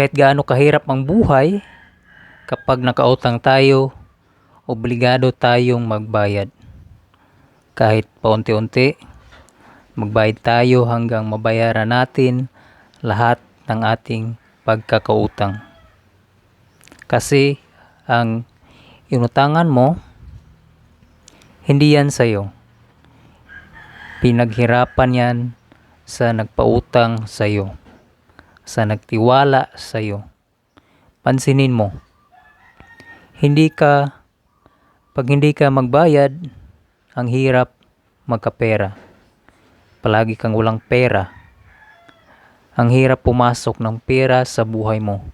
Kahit gaano kahirap ang buhay, kapag nakautang tayo, obligado tayong magbayad. Kahit paunti-unti, magbayad tayo hanggang mabayaran natin lahat ng ating pagkakautang. Kasi ang inutangan mo, hindi yan sa'yo. Pinaghirapan yan sa nagpautang sa'yo, sa nagtiwala sa'yo. Pansinin mo, pag hindi ka magbayad, ang hirap magkapera. Palagi kang walang pera. Ang hirap pumasok ng pera sa buhay mo.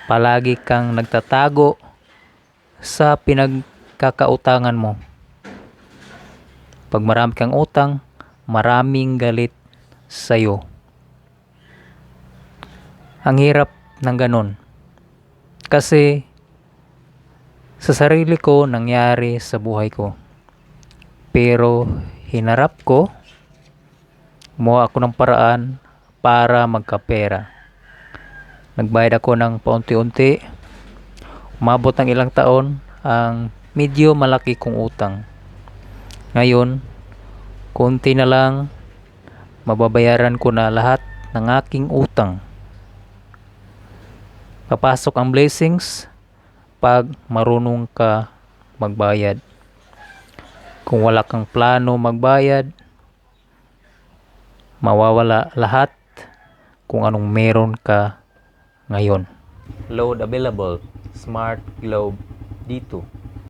Palagi kang nagtatago sa pinagkakautangan mo. Pag marami kang utang, maraming galit sa'yo. Ang hirap ng ganun. Kasi sa sarili ko nangyari sa buhay ko. Pero hinarap ko, gumawa ako ng paraan para magkapera. Nagbayad ako ng paunti-unti. Umabot ng ilang taon ang medyo malaki kong utang. Ngayon, konti na lang, mababayaran ko na lahat ng aking utang. Papasok ang blessings pag marunong ka magbayad. Kung wala kang plano magbayad, mawawala lahat kung anong meron ka ngayon. Load available, Smart Globe D2.